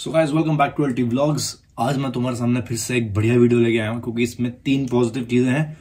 So guys welcome back to LT vlogs. आज मैं तुम्हारे सामने फिर से एक बढ़िया वीडियो लेके आया हूँ क्योंकि इसमें 3 पॉजिटिव चीजें हैं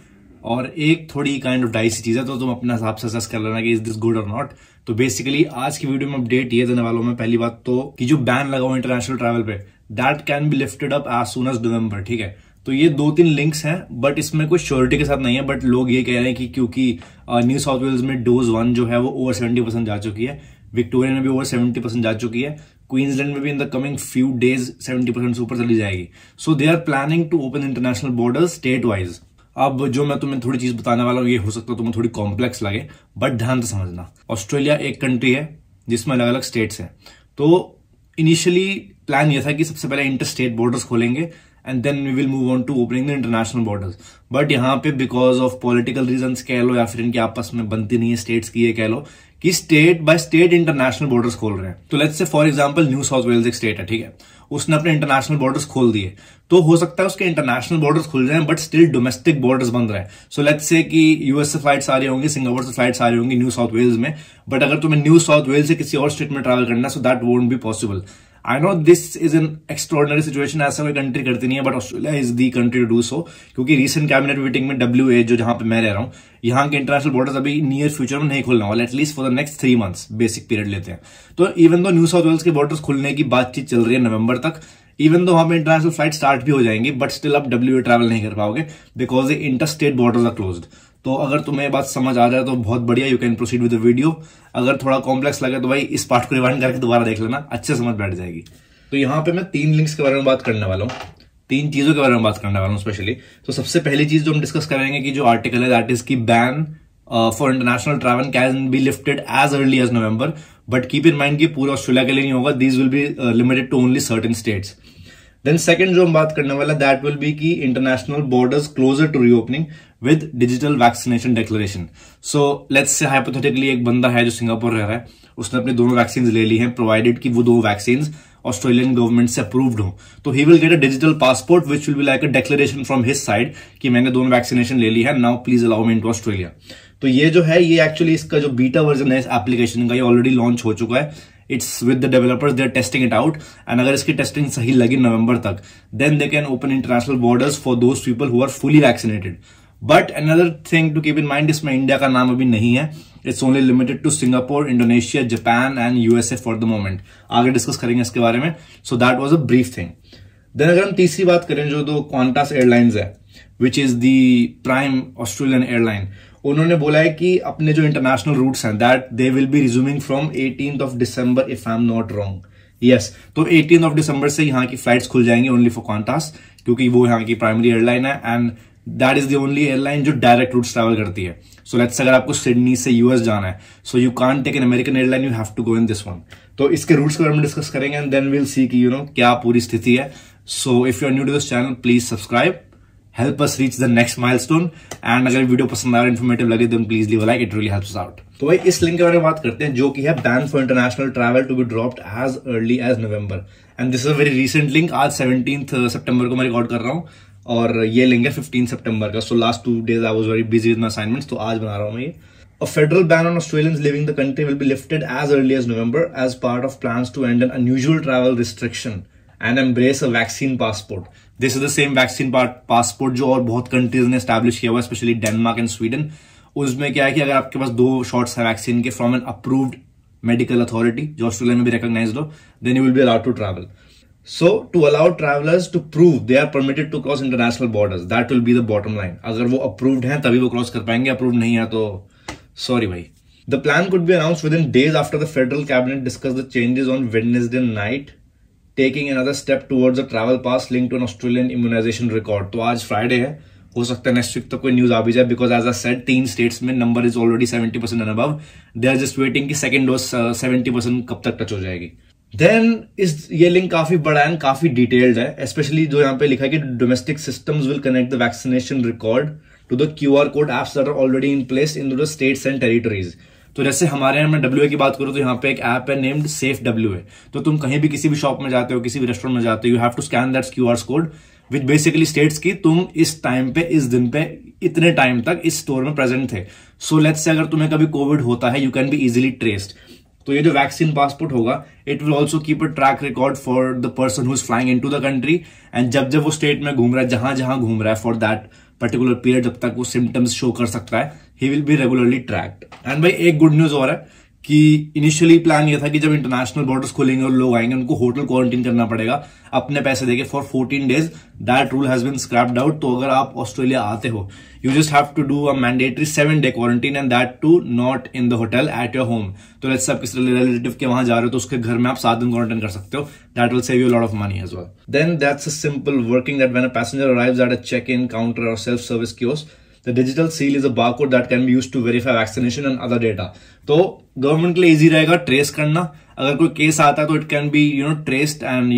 और एक थोड़ी काइंड ऑफ डाइसी चीज है, तो तुम अपने हिसाब से असेस कर लेना कि इज दिस गुड और नॉट। तो बेसिकली आज की वीडियो में अपडेट ये देने वाला हूँ मैं। पहली बात तो कि जो बैन लगा हुआ इंटरनेशनल ट्रैवल पे, that can be lifted up as soon as November. ठीक है, तो ये 2-3 लिंक्स हैं बट इसमें कोई श्योरिटी के साथ नहीं है। बट लोग ये कह रहे हैं कि क्योंकि न्यू साउथ वेल्स में डोज 1 जो है वो ओवर 70% जा चुकी है, विक्टोरिया में भी ओवर 70% जा चुकी है, क्वींसलैंड में भी in the coming few days 70% से ऊपर चली जाएगी। So they are planning to open international borders state wise. अब जो मैं तुम्हें थोड़ी चीज बताने वाला हूँ ये हो सकता है तुम्हें थोड़ी कॉम्प्लेक्स लगे, बट ध्यान से समझना। ऑस्ट्रेलिया एक कंट्री है जिसमें अलग अलग स्टेट्स हैं। तो इनिशियली प्लान ये था कि सबसे पहले इंटर स्टेट बॉर्डर्स खोलेंगे and then we will move on to opening the international borders. But यहाँ पे बिकॉज ऑफ पॉलिटिकल रीजंस कह लो या फिर इनकी आपस में बनती नहीं है स्टेट्स की, ये कह लो कि state by state international borders खोल रहे हैं। तो let's say for example New South Wales एक स्टेट है, ठीक है, उसने अपने इंटरनेशनल बॉर्डर्स खोल दिए। तो हो सकता है उसके इंटरनेशनल बॉर्डर्स खुल जाएं बट स्टिल डोमेस्टिक बॉर्डर्स बंद रहे। सो लेट्स से कि यूएस से फ्लाइट्स आ रही होंगी, सिंगापुर से फ्लाइट्स आ रही होंगी न्यू साउथ वेल्स में, बट अगर तुम्हें न्यू साउथ वेल्स से किसी और स्टेट में ट्रैवल करना so that won't be possible. I know this is an extraordinary situation, ऐसा कोई कंट्री करती नहीं है, but Australia is the country to do so. क्योंकि रिसेंट कैबिनेट मीटिंग में WA जो जहां पे मैं रह रहा हूं, यहाँ के इंटरनेशनल बॉर्डर्स अभी नियर फ्यूचर में नहीं खुलना वाला, at least for the next 3 months basic period लेते हैं। तो even though New South Wales के बॉर्डर्स खुलने की बातचीत चल रही है नवंबर तक, इवन दो वहां पे इंटरनेशनल फ्लाइट स्टार्ट भी हो जाएंगी, बट स्टिल आप WA ट्रैवल नहीं कर पाओगे because the inter state borders are closed. तो अगर तुम्हें ये बात समझ आ जाए तो बहुत बढ़िया, you can proceed with the video. अगर थोड़ा कॉम्प्लेक्स लगे तो भाई इस पार्ट को रिवाइंड करके दोबारा देख लेना, अच्छे समझ बैठ जाएगी। तो यहाँ पे मैं 3 लिंक्स के बारे में बात करने वाला हूँ, 3 चीजों के बारे में बात करने वाला हूँ स्पेशली। तो सबसे पहली चीज जो हम डिस्कस करेंगे कि जो आर्टिकल है दैट इज की ban for international travel can be lifted as early as November, but keep in mind कि पूरा ऑस्ट्रेलिया के लिए नहीं होगा, these will be limited to only certain states. Then second जो हम बात करने वाला दैट विल बी की international borders closure to reopening with digital vaccination declaration. So let's say hypothetically एक बंदा है जो सिंगापुर रह रहा है, उसने अपनी दोनों वैक्सीन ले ली हैं, प्रोवाइडेड कि वो 2 वैक्सीन ऑस्ट्रेलियन गवर्नमेंट से अप्रूव्ड हो, तो he will get a digital passport which will be like a declaration from his side कि मैंने 2 वैक्सीनेशन ले ली है, now please allow me into Australia. तो ये जो है ये एक्चुअली इसका जो बीटा वर्जन है इस एप्लीकेशन का, ये ऑलरेडी लॉन्च हो चुका है। It's with the developers, they are testing it out and अगर इसकी टेस्टिंग सही लगी नवंबर तक, then they can open international borders for those people who are fully vaccinated. But another thing to keep in mind, इसमें India का नाम अभी नहीं है, it's only limited to Singapore, Indonesia, Japan and USA for the moment. आगे discuss करेंगे इसके बारे में। So that was a brief thing. Then अगर हम तीसरी बात करें जो 2 क्वांटास एयरलाइंस है which is the prime Australian airline, उन्होंने बोला है कि अपने जो इंटरनेशनल रूट्स हैं that they will be resuming from 18th of December if I am not wrong. Yes, तो 18th of December से यहाँ की फ्लाइट्स खुल जाएंगी ओनली फॉर क्वांटास, क्योंकि वो यहाँ की प्राइमरी एयरलाइन है and that is the only airline जो डायरेक्ट रूट्स ट्रैवल करती है। सो लेट्स अगर आपको सिडनी से US जाना है, so you can't take an American airline, you have to go in this one. तो इसके रूट्स के बारे में डिस्कस करेंगे एंड देन विल सी कि क्या पूरी स्थिति है। So if you are new to this channel please subscribe, help us reach the next milestone, and अगर वीडियो पसंद आ रहा है, इन्फॉर्मेटिव लगे, then please leave a like, it really helps us out। तो भाई इस लिंक के बारे में बात करते हैं जो कि है ban for international travel to be dropped as early as November, and this is a very recent link. आज 17th सितंबर को मैं रिकॉर्ड कर रहा हूँ और ये लिंक है 15 सितंबर का। So last 2 days I was very busy with my assignments, तो आज बना रहा हूँ मैं ये। A federal ban on Australians leaving the country will be lifted as early as November as part of plans to end an unusual travel restriction and embrace a vaccine passport. This is the same vaccine passport जो और बहुत countries ने establish किया हुआ है, specially Denmark and Sweden. उसमें क्या है कि अगर आपके पास 2 शॉट्स है वैक्सीन के from an approved medical authority जो ऑस्ट्रेलिया में भी रिकॉग्नाइज्ड हो, then you will be allowed to travel. So to allow travellers to prove they are permitted to cross international borders, that will be the bottom line. अगर वो approved हैं तभी वो cross कर पाएंगे, अप्रूव्ड नहीं है तो सॉरी भाई। The plan could be announced within days after the federal cabinet discussed the changes on Wednesday night, taking another step towards a travel pass linked to an Australian immunization record। तो आज Friday है, हो सकता है next week तक कोई news आ भी जाए, because as I said 3 states में number is already 70% and above, they are just waiting कि सेकंड डोज 70% कब तक टच हो जाएगी। देन ये लिंक काफी बड़ा है, काफी डिटेल्ड है, स्पेशली जो यहाँ पे लिखा है कि domestic systems will connect the vaccination record to the QR code apps that are already in place in the states and territories. तो जैसे हमारे यहाँ में WA की बात करूं तो यहाँ पे एक ऐप है नेम्ड सेफ WA। तो तुम कहीं भी किसी भी शॉप में जाते हो, किसी भी रेस्टोरेंट में जाते हो, you have to scan that QR code which basically states की तुम इस टाइम पे, इस दिन पे, इतने टाइम तक इस स्टोर में प्रेजेंट थे। सो लेट्स से अगर तुम्हें कभी कोविड होता है, you can be easily traced. तो ये जो वैक्सीन पासपोर्ट होगा, it will also keep a track record for the person who is flying into the country, and जब जब वो स्टेट में घूम रहा है, जहां जहां घूम रहा है फॉर दैट पर्टिकुलर पीरियड, जब तक वो सिम्टम्स शो कर सकता है, he will be regularly tracked. And भाई एक गुड न्यूज और है कि इनिशियली प्लान ये था कि जब इंटरनेशनल बॉर्डर्स खुलेंगे और लोग आएंगे, उनको होटल क्वारंटीन करना पड़ेगा अपने पैसे देके for 14 days. That rule has been scrapped out. तो अगर आप ऑस्ट्रेलिया आते हो, you just have to do a mandatory 7 day quarantine, and that too not in the hotel, at your home. तो लेट्स से आप किसी रिलेटिव के वहां जा रहे हो, तो उसके घर में आप 7 दिन क्वारंटाइन कर सकते हो। That will save you lot of money as well. Then that's a simple working that when a passenger arrives at a check in counter और self service kiosk, the digital seal is a barcode that can be used to verify vaccination and other data. तो government के लिए easy रहेगा trace करना। अगर कोई case आता है तो it can be traced and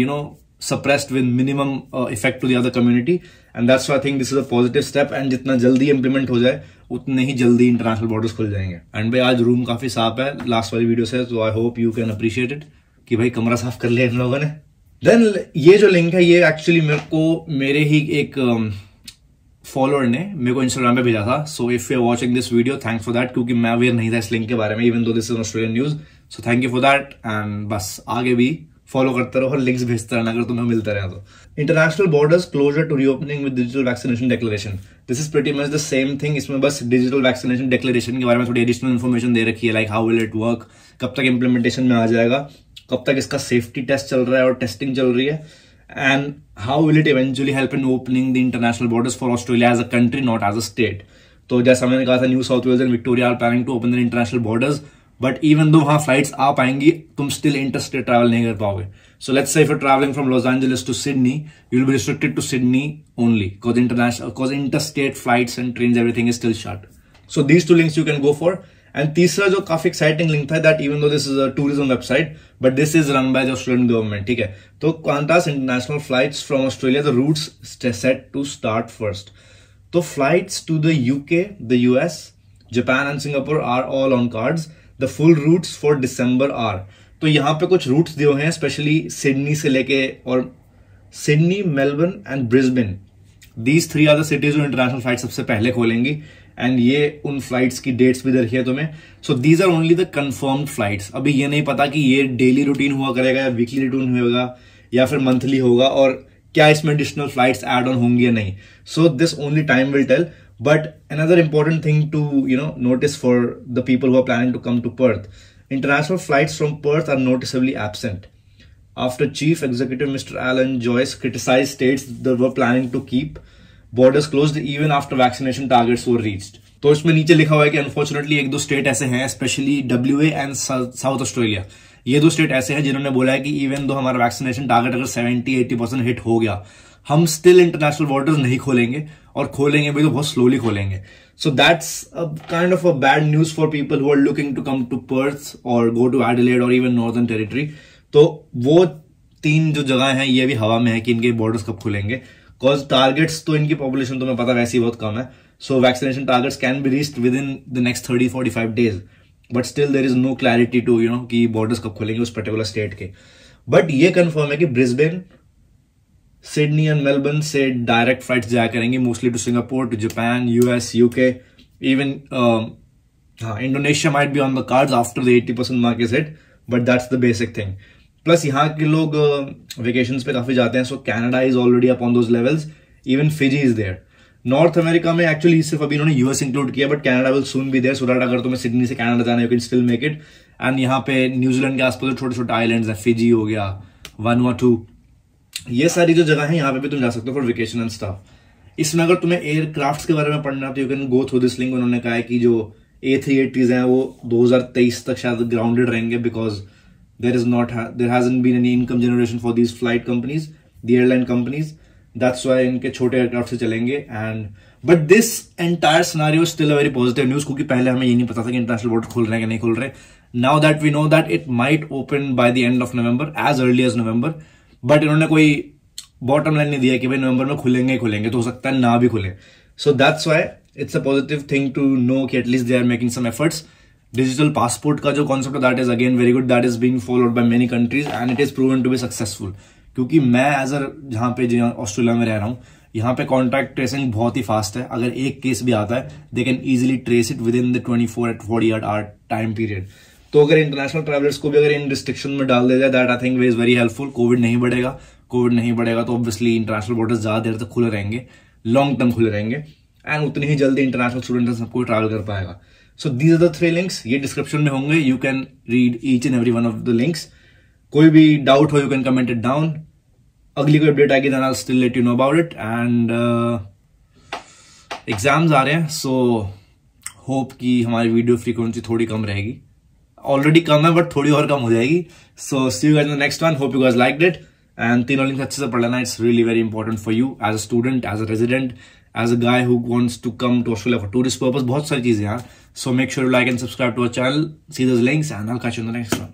suppressed with minimum effect to the other community, and that's why I think this is a positive step, and जितना जल्दी इंप्लीमेंट हो जाए उतने ही जल्दी इंटरनेशनल बॉर्डर्स खुल जाएंगे। एंड भाई आज रूम काफी साफ है लास्ट वाली वीडियो से, तो I hope you can appreciate it कि भाई कमरा साफ कर लिया इन लोगों ने। देन ये जो लिंक है, ये एक्चुअली मेरे ही एक फॉलोअर ने मेरे को इंस्टाग्राम पे भेजा था। So if you are watching this video, thanks for that, क्योंकि मैं अवेयर नहीं था इस लिंक के बारे में, even though this is Australian news. So thank you for that, and बस आगे भी फॉलो करते रहो और लिंक्स भेजते रहना अगर तुम्हें मिलते रहे तो। International borders closure to reopening with digital vaccination declaration, this is pretty much the same thing. इसमें बस डिजिटल वैक्सीनेशन डिक्लेरेशन के बारे में थोड़ी एडिशनल इन्फॉर्मेशन दे रखी है, like how will it work, कब तक इंप्लीमेंटेशन में आ जाएगा, कब तक इसका सेफ्टी टेस्ट चल रहा है और टेस्टिंग चल रही है, and how will it eventually help in opening the international borders for Australia as a country, not as a state. तो जैसा मैंने कहा था, New South Wales and Victoria are planning to open the international borders, but even though वहां flights आ पाएंगी, तुम still interstate travel नहीं कर पाओगे। So let's say if you travelling from Los Angeles to Sydney, you will be restricted to Sydney only, because interstate flights and trains everything is still shut. So these two links you can go for. And तीसरा जो काफी exciting link था, that even though this is a tourism website, but this is run by the Australian government, ठीक है। तो Qantas international flights from Australia, the routes set to start first. तो flights to the UK, the US, Japan and Singapore are all on cards. The full routes for December are, तो यहाँ पे कुछ roots दिए हुए हैं, specially Sydney से लेके, और Sydney, Melbourne and Brisbane, these 3 the द सिटीज जो इंटरनेशनल फ्लाइट सबसे पहले खोलेंगी, एंड ये उन फ्लाइट्स की डेट्स भी दे रखी है तुम्हें। So these are only the confirmed flights. अभी ये नहीं पता कि ये डेली रूटीन हुआ करेगा या वीकली रूटीन होगा या फिर मंथली होगा, और क्या इसमें एडिशनल फ्लाइट्स ऐड ऑन होंगी या नहीं। So this only time will tell. But another important thing to notice for the people who are planning to come to Perth, international flights from Perth are noticeably absent after Chief Executive Mr. Alan Joyce criticized states that were planning to keep borders closed even after vaccination targets were reached. तो इसमें नीचे लिखा हुआ है कि unfortunately 1-2 state ऐसे हैं, specially WA and south Australia, ये 2 स्टेट ऐसे हैं जिन्होंने बोला है कि इवन दो हमारा वैक्सीनेशन टारगेट अगर 70-80% हिट हो गया, हम स्टिल इंटरनेशनल बॉर्डर्स नहीं खोलेंगे, और खोलेंगे भी तो बहुत स्लोली खोलेंगे। So that's a kind of a bad news for people who are looking to come to Perth और गो टू एडिलेड और इवन नॉर्दर्न टेरिटरी। तो वो 3 जो जगह हैं, ये भी हवा में है कि इनके बॉर्डर्स कब खुलेंगे, बिकॉज टारगेट्स तो इनकी पॉपुलेशन तुम्हें पता वैसे ही बहुत कम है। So vaccination targets can be reached within the next 30-45 days, but still there is no clarity to कि बॉर्डर्स कब खुलेंगे उस पर्टिकुलर स्टेट के। बट ये कंफर्म है कि ब्रिस्बेन, सिडनी एंड मेलबर्न से डायरेक्ट फ्लाइट्स जाया करेंगी, mostly to Singapore, to Japan, US, UK, even Indonesia might be on the cards after the 80% mark is hit, but that's the basic thing. Plus यहाँ के लोग vacations पे काफी जाते हैं, so Canada is already up on those levels, even Fiji is there. North America में actually सिर्फ अभी इन्होंने यूएस इंक्लूड किया, but Canada will soon be there, so that अगर तुम्हें सिडनी से कनाडा जाना है, you can still make it. And यहाँ पे न्यूजीलैंड के आसपास छोटे छोटे आइलैंड्स हैं, फिजी हो गया, वानुआटू, ये सारी जो जगह है यहाँ पे भी तुम जा सकते हो फॉर वेकेशन एंड स्टफ। इसमें अगर तुम्हें एयरक्राफ्ट के बारे में पढ़ना है तो you can go through this link. उन्होंने कहा है कि जो A380s हैं वो 2023 तक शायद ग्राउंडेड रहेंगे, because there hasn't been any income generation for these flight companies, the airline companies. That's why इनके छोटे एयरक्राफ्ट से चलेंगे। but this entire scenario is still a very positive news, क्योंकि पहले हमें ये नहीं पता था कि इंटरनेशनल बॉर्डर खुल रहे हैं कि नहीं खुल रहे। Now that we know that it might open by the end of November, as early as November, but इन्होंने कोई बॉटम लाइन नहीं दिया कि भाई नवंबर में खुलेंगे ही खुलेंगे, तो हो सकता है ना भी खुले। So that's why it's a positive thing to know कि at least they are making some efforts. Digital passport का जो concept that is again very good, that is being followed by many countries and it is proven to be successful. क्योंकि मैं as जहां पे Australia में रह रहा हूं, यहाँ पे कॉन्टैक्ट ट्रेसिंग बहुत ही फास्ट है। अगर एक केस भी आता है, they can easily trace it within the 24 to 48 hour time period. तो अगर इंटरनेशनल ट्रैवलर्स को भी अगर इन रिस्ट्रिक्शन में डाल दिया जाए, that I think is very helpful. Covid नहीं बढ़ेगा तो ऑब्वियसली इंटरनेशनल बॉर्डर्स ज्यादा देर तक खुले रहेंगे, लॉन्ग टर्म खुले रहेंगे, एंड उतनी ही जल्दी इंटरनेशनल स्टूडेंट सबको ट्रैवल कर पाएगा। So these are the 3 links, ये डिस्क्रिप्शन में होंगे। You can read each and every one of the links. कोई भी डाउट हो you can comment it down. अगली कोई अपडेट आएगी then I will still let you know about it. And exams आ रहे हैं, सो होप कि हमारी वीडियो फ्रीक्वेंसी थोड़ी कम रहेगी। ऑलरेडी कम है बट थोड़ी और कम हो जाएगी। So see you guys in the next one. Hope you guys liked it. And 3 links अच्छे से पढ़ लेना। It's really very important for you as a student, as a resident, as a guy who wants to come to Australia for tourist purpose. बहुत सारी चीजें यार। So make sure you like and subscribe to our channel, see those links, and I will catch you in the next one.